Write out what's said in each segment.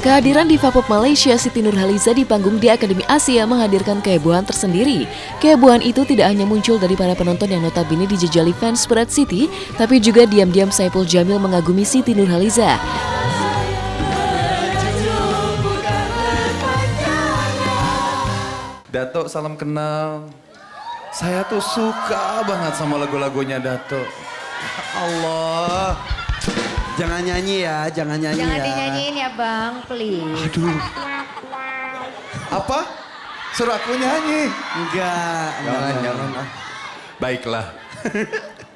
Kehadiran diva pop Malaysia Siti Nurhaliza di panggung di Akademi Asia menghadirkan kehebohan tersendiri. Kehebohan itu tidak hanya muncul dari para penonton yang notabene dijejali fans berat Siti, tapi juga diam-diam Saipul Jamil mengagumi Siti Nurhaliza. Dato, salam kenal. Saya tuh suka banget sama lagu-lagunya Dato. Allah. Jangan nyanyi ya, jangan nyanyi Jangan ya. dinyanyiin ya Bang, please. Aduh. Apa? Suruh aku nyanyi? Enggak. Jangan. Baiklah.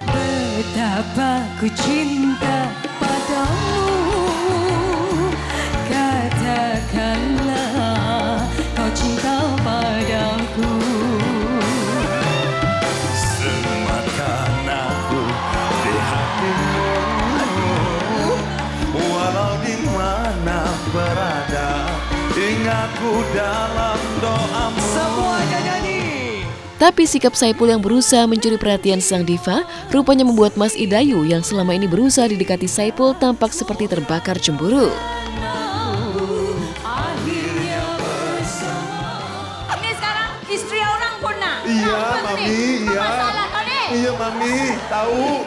Betapa ku cinta padamu, katakanlah kau cinta padaku. Semakan aku di hatimu, walau di mana berada, ingatku dalam doamu. Semuanya nyanyi. Tapi sikap Saipul yang berusaha mencuri perhatian sang diva rupanya membuat Mas Idayu yang selama ini berusaha didekati Saipul tampak seperti terbakar cemburu. Ini sekarang istri orang punah. Iya, Mami, iya. Masalah kau nih. Iya, Mami, tahu.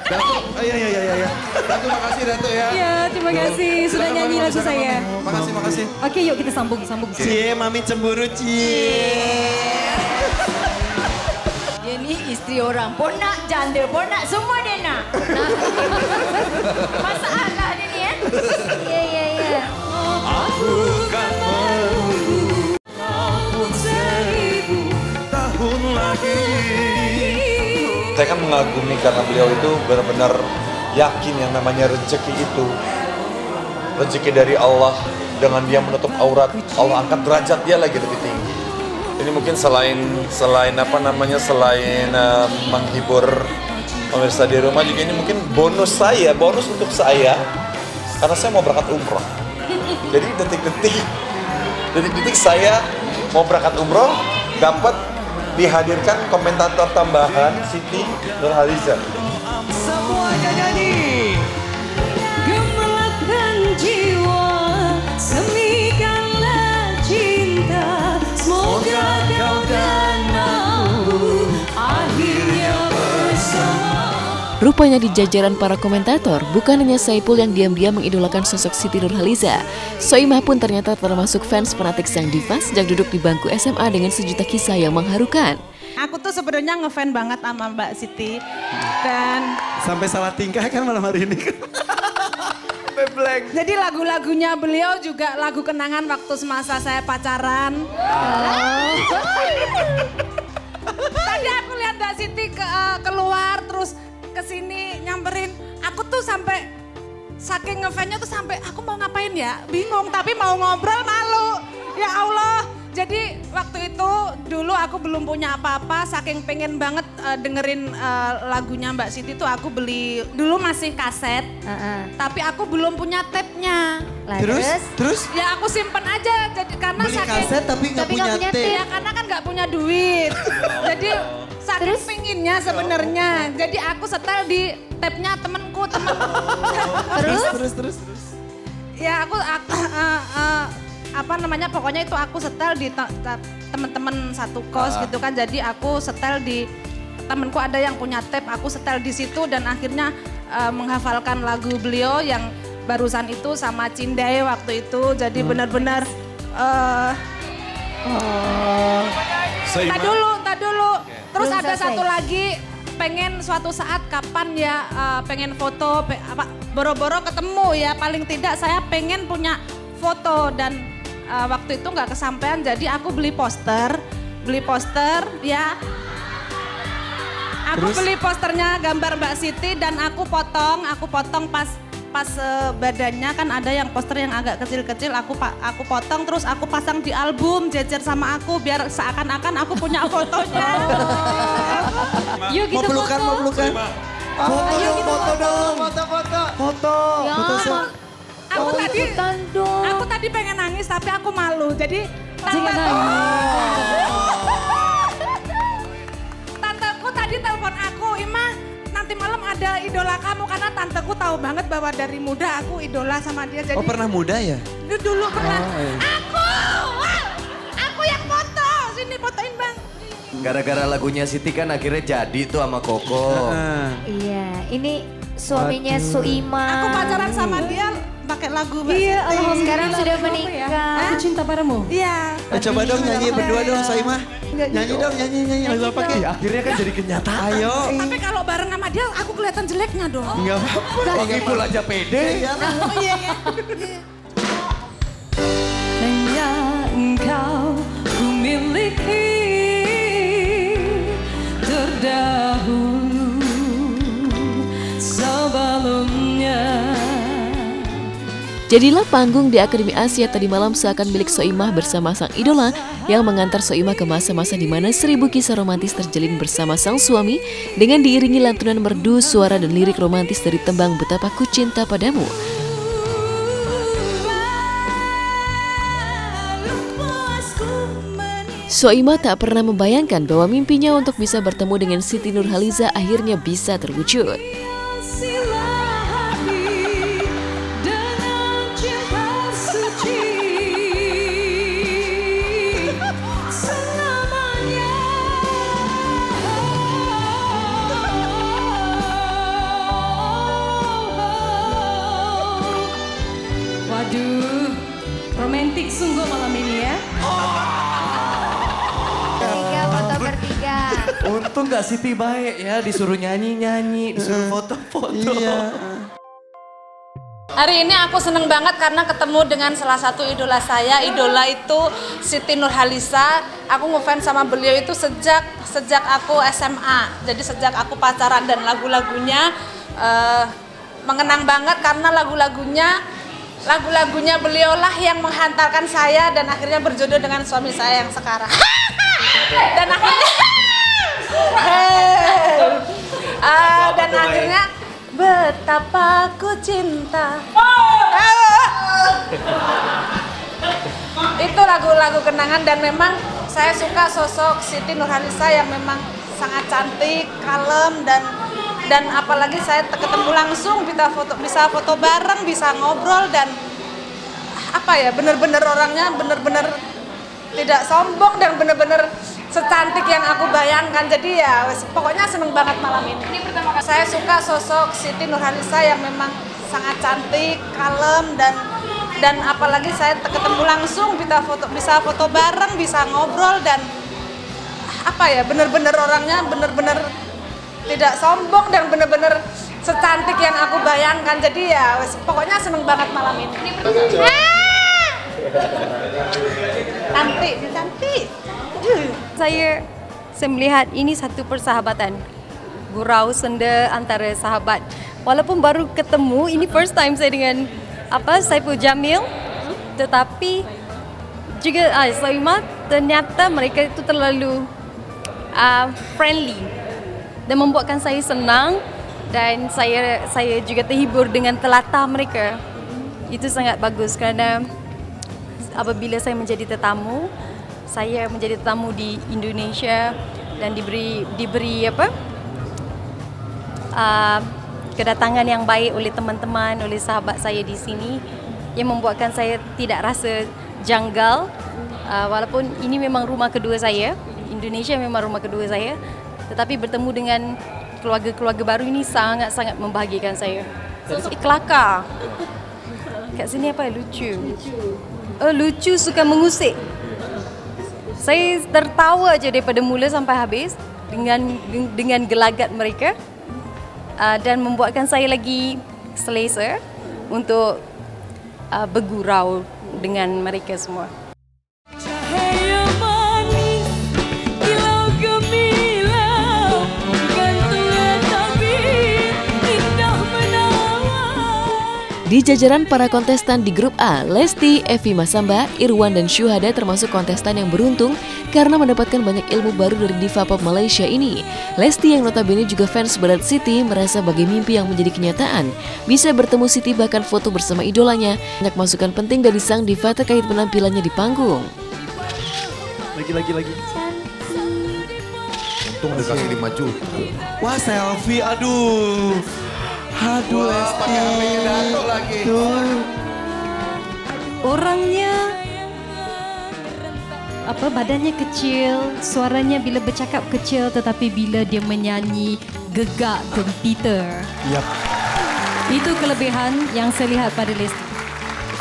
Dato, iya. Dato, makasih Dato ya. Ya, terima kasih sudah Silakan, nyanyi Mami, lagu silakan, saya. Mami. Makasih. Oke, yuk kita sambung. Cie, Mami cemburu, Cie. Dia ni istri orang pun nak, janda pun nak, semua dia nak. Masalah dia ni ya. Ya. Aku kan menunggu walaupun 1000 tahun lagi. Saya kan mengagumi karena beliau itu benar-benar yakin yang namanya rezeki itu rezeki dari Allah. Dengan dia menutup aurat, Allah angkat derajat dia lagi lebih tinggi. Ini mungkin selain menghibur pemirsa di rumah juga ini mungkin bonus untuk saya karena saya mau berangkat umroh. Jadi detik-detik saya mau berangkat umroh dapat dihadirkan komentator tambahan Siti Nurhaliza. Semuanya nyanyi. Gemerlapkan jiwa, semikanlah cinta, semoga kau dan aku akhirnya bersama. Rupanya di jajaran para komentator, bukan hanya Saipul yang diam-diam mengidolakan sosok Siti Nurhaliza. Soimah pun ternyata termasuk fans fanatik sang diva sejak duduk di bangku SMA dengan sejuta kisah yang mengharukan. Aku tuh sebenarnya ngefans banget sama Mbak Siti dan Sampai salah tingkah kan malam hari ini. Blank. jadi lagu-lagunya beliau juga lagu kenangan waktu semasa saya pacaran. Tadi aku lihat Mbak Siti keluar terus kesini nyamperin. Aku tuh sampai saking ngefansnya tuh sampai aku mau ngapain ya bingung tapi mau ngobrol malu. Ya Allah. Jadi waktu itu dulu aku belum punya apa-apa, saking pengen banget dengerin lagunya Mbak Siti tuh aku beli, dulu masih kaset, tapi aku belum punya tape-nya. Terus? Ya aku simpen aja, jadi karena Beli saking... kaset tapi nggak punya tape. Ya karena kan nggak punya duit. Jadi saking pinginnya sebenarnya, jadi aku setel di tape-nya temenku. Terus. Ya aku pokoknya itu aku setel di teman-teman satu kos gitu kan. Jadi aku setel di temanku ada yang punya tape, aku setel di situ dan akhirnya menghafalkan lagu beliau yang barusan itu sama Cindai waktu itu. Jadi benar-benar tak dulu. Terus Belum ada selesai. satu lagi, pengen suatu saat kapan ya pengen foto boro-boro ketemu ya, paling tidak saya pengen punya foto dan waktu itu nggak kesampaian, jadi aku beli poster ya. Aku beli posternya gambar Mbak Siti dan aku potong pas badannya kan ada yang poster yang agak kecil-kecil, aku potong terus aku pasang di album jejer sama aku biar seakan-akan aku punya fotonya. Yuk kita Mau pelukan. Foto. Ya, Aku tadi pengen nangis tapi aku malu, jadi tanteku tadi telepon aku, Ima nanti malam ada idola kamu karena tanteku tahu banget bahwa dari muda aku idola sama dia. Jadi Oh pernah muda ya? dulu pernah. iya. Aku yang foto. Sini fotoin Bang. Gara-gara lagunya Siti kan akhirnya jadi tuh sama Koko. Iya, ini suaminya Soimah. Aku pacaran sama dia pakai lagu Mbak Iya, Siti. alhamdulillah. Sekarang sudah Lagu apa ya? menikah. Aku cinta padamu. Iya. Coba dong nyanyi berdua dong Soimah. Nyanyi dong, nyanyi lagu apa Ki? Ya, akhirnya kan jadi kenyataan. Ayo. Tapi kalau bareng sama dia aku kelihatan jeleknya dong. Enggak apa-apa. Bang Ipul aja pede. Oh iya iya. Hanya engkau ku miliki terdahulu sebelumnya. Jadilah panggung di Akademi Asia tadi malam seakan milik Soimah bersama sang idola yang mengantar Soimah ke masa-masa di mana 1000 kisah romantis terjalin bersama sang suami dengan diiringi lantunan merdu, suara dan lirik romantis dari tembang Betapa Ku Cinta Padamu. Soimah tak pernah membayangkan bahwa mimpinya untuk bisa bertemu dengan Siti Nurhaliza akhirnya bisa terwujud. Waduh, romantis sungguh malam ini ya. Bertiga, foto bertiga. Untung gak Siti baik ya, disuruh nyanyi-nyanyi, disuruh foto-foto. Iya. Hari ini aku seneng banget karena ketemu dengan salah satu idola saya. Idola itu Siti Nurhaliza. Aku ngefans sama beliau itu sejak aku SMA. Jadi sejak aku pacaran dan lagu-lagunya mengenang banget karena lagu-lagunya beliaulah yang menghantarkan saya dan akhirnya berjodoh dengan suami saya yang sekarang. Dan akhirnya betapa ku cinta. Itu lagu-lagu kenangan dan memang saya suka sosok Siti Nurhaliza yang memang sangat cantik, kalem dan apalagi saya ketemu langsung bisa foto bareng, bisa ngobrol dan apa ya, bener-bener orangnya bener-bener tidak sombong dan bener-bener secantik yang aku bayangkan. Jadi ya pokoknya seneng banget malam ini. Saya suka sosok Siti Nurhaliza yang memang sangat cantik, kalem dan apalagi saya ketemu langsung bisa foto bareng, bisa ngobrol dan apa ya, bener-bener orangnya bener-bener tidak sombong dan bener-bener secantik yang aku bayangkan. Jadi ya pokoknya seneng banget malam ini. Cantik. Saya melihat ini satu persahabatan, gurau senda antara sahabat. Walaupun baru ketemu, ini first time saya dengan Saipul Jamil, tetapi juga Soimah, ternyata mereka itu terlalu friendly dan membuatkan saya senang dan saya juga terhibur dengan telatar mereka. Itu sangat bagus kerana apabila saya menjadi tetamu di Indonesia dan diberi kedatangan yang baik oleh teman-teman, oleh sahabat saya di sini yang membuatkan saya tidak rasa janggal. Walaupun ini memang rumah kedua saya, Indonesia memang rumah kedua saya, tetapi bertemu dengan keluarga-keluarga baru ini sangat-sangat membahagiakan saya. Kelakar. Kat sini apa? Lucu. Lucu, suka mengusik. Saya tertawa je daripada mula sampai habis dengan gelagat mereka dan membuatkan saya lagi selesa untuk bergurau dengan mereka semua. Di jajaran para kontestan di grup A, Lesti, Evi Masamba, Irwan dan Syuhada termasuk kontestan yang beruntung karena mendapatkan banyak ilmu baru dari diva pop Malaysia ini. Lesti yang notabene juga fans berat Siti merasa bagai mimpi yang menjadi kenyataan. Bisa bertemu Siti bahkan foto bersama idolanya. Banyak masukan penting dari sang diva terkait penampilannya di panggung. Lagi. untung dikasih 5 juta. Wah selfie, aduh. Aduh Wah, Lesti. pakai HP-nya Dato lagi. Tuh. Orangnya badannya kecil, suaranya bila bercakap kecil tetapi bila dia menyanyi gegak gempita. Yap. Itu kelebihan yang saya lihat pada Lesti.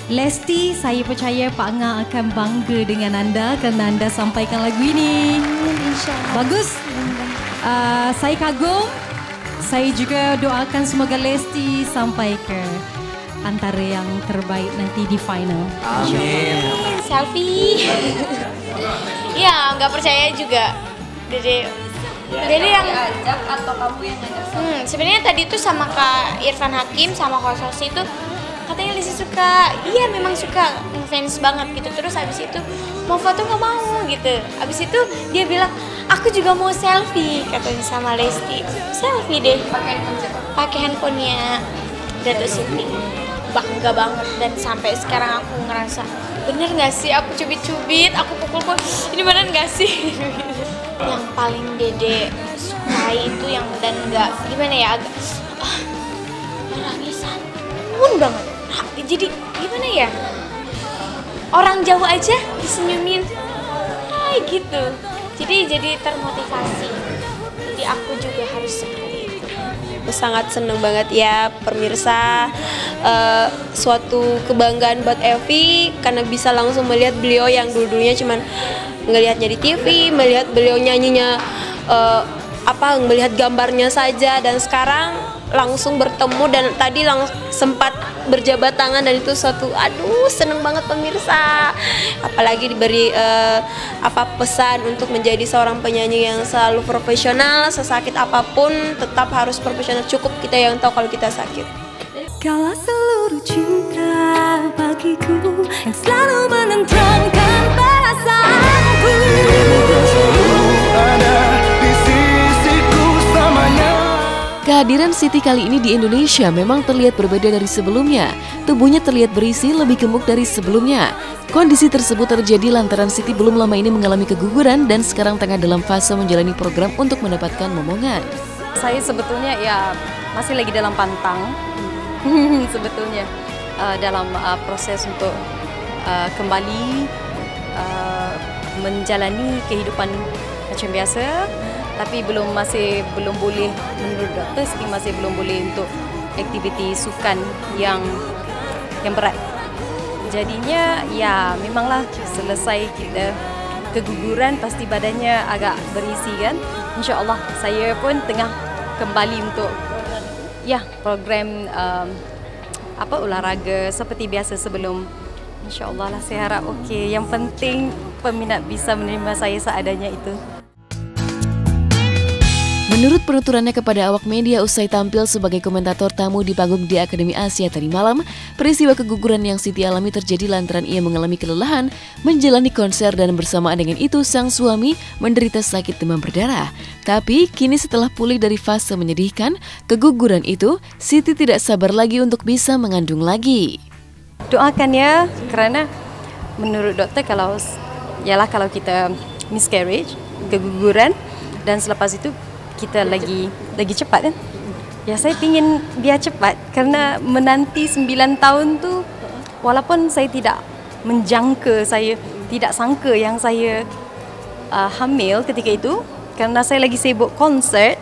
Lesti, saya percaya Pak Nga akan bangga dengan anda kerana anda sampaikan lagu ini. Bagus. Saya kagum. Saya juga doakan semoga Lesti sampai ke antara yang terbaik nanti di final. Amin. Selfie. Ya, nggak percaya juga. Jadi yang ajak atau kamu yang ngajak? sebenarnya tadi tuh sama Kak Irfan Hakim sama Kak Sosi tuh katanya Lesti suka. Iya, memang suka, ngefans banget gitu. Terus habis itu mau foto nggak mau gitu. Habis itu dia bilang, aku juga mau selfie katanya sama Lesti. Selfie deh. Pakai handphonenya Dato' Siti. Bangga banget dan sampai sekarang aku ngerasa bener nggak sih aku cubit-cubit, aku pukul-pukul, ini bener nggak sih? Yang paling Dede sukai itu yang dan nggak gimana ya agak orangnya santun banget. Jadi gimana ya? Orang jauh aja disenyumin, hai gitu. Jadi termotivasi. Jadi aku juga harus seperti itu. Sangat seneng banget ya pemirsa, suatu kebanggaan buat Evi karena bisa langsung melihat beliau yang dulunya cuman ngelihatnya di TV, melihat beliau nyanyinya melihat gambarnya saja, dan sekarang langsung bertemu dan tadi sempat berjabat tangan, dan itu suatu seneng banget pemirsa. Apalagi diberi pesan untuk menjadi seorang penyanyi yang selalu profesional, sesakit apapun tetap harus profesional. Cukup kita yang tahu kalau kita sakit. Kala seluruh cinta bagiku yang selalu menenteramkan perasaanku. Kehadiran Siti kali ini di Indonesia memang terlihat berbeda dari sebelumnya. Tubuhnya terlihat berisi, lebih gemuk dari sebelumnya. Kondisi tersebut terjadi lantaran Siti belum lama ini mengalami keguguran dan sekarang tengah dalam fase menjalani program untuk mendapatkan momongan. Saya sebetulnya ya masih lagi dalam pantang sebetulnya dalam proses untuk kembali menjalani kehidupan macam biasa. Tapi masih belum boleh, menurut doktor masih belum boleh untuk aktiviti sukan yang berat. Jadinya ya memanglah selesai kita keguguran pasti badannya agak berisi kan. InsyaAllah saya pun tengah kembali untuk program olahraga seperti biasa sebelum. InsyaAllah lah saya harap okey. Yang penting peminat bisa menerima saya seadanya itu. Menurut penuturannya kepada awak media usai tampil sebagai komentator tamu di panggung di Akademi Asia tadi malam, peristiwa keguguran yang Siti alami terjadi lantaran ia mengalami kelelahan menjalani konser dan bersamaan dengan itu sang suami menderita sakit demam berdarah. Tapi kini setelah pulih dari fase menyedihkan, keguguran itu, Siti tidak sabar lagi untuk bisa mengandung lagi. Doakan ya, kerana menurut doktor kalau kita miscarriage, keguguran, dan selepas itu kita lagi cepat kan. Ya saya ingin biar cepat kerana menanti 9 tahun tu walaupun saya tidak menjangka, saya tidak sangka yang saya hamil ketika itu kerana saya lagi sibuk konsert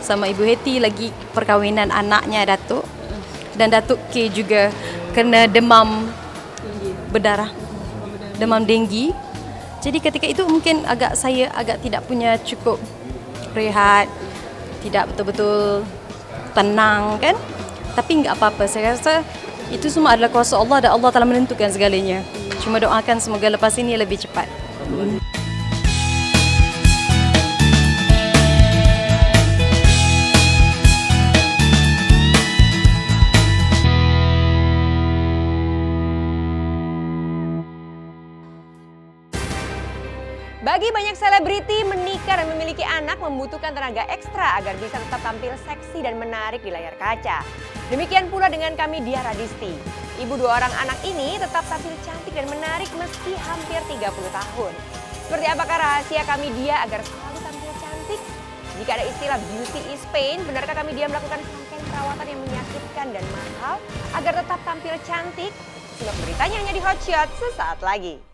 sama Ibu Heti, lagi perkahwinan anaknya Datuk, dan Datuk K juga kena demam berdarah, demam denggi. Jadi ketika itu mungkin saya agak tidak punya cukup rehat, tidak betul-betul tenang kan. Tapi enggak apa-apa, saya rasa itu semua adalah kuasa Allah dan Allah telah menentukan segalanya. Cuma doakan semoga lepas ini lebih cepat. Bagi banyak selebriti, menikah dan memiliki anak membutuhkan tenaga ekstra agar bisa tetap tampil seksi dan menarik di layar kaca. Demikian pula dengan kami Dia Radisti. Ibu 2 orang anak ini tetap tampil cantik dan menarik meski hampir 30 tahun. Seperti apakah rahasia kami Dia agar selalu tampil cantik? Jika ada istilah beauty is pain, benarkah kami dia melakukan rangkaian perawatan yang menyakitkan dan mahal agar tetap tampil cantik? Simak beritanya hanya di Hot Shot sesaat lagi.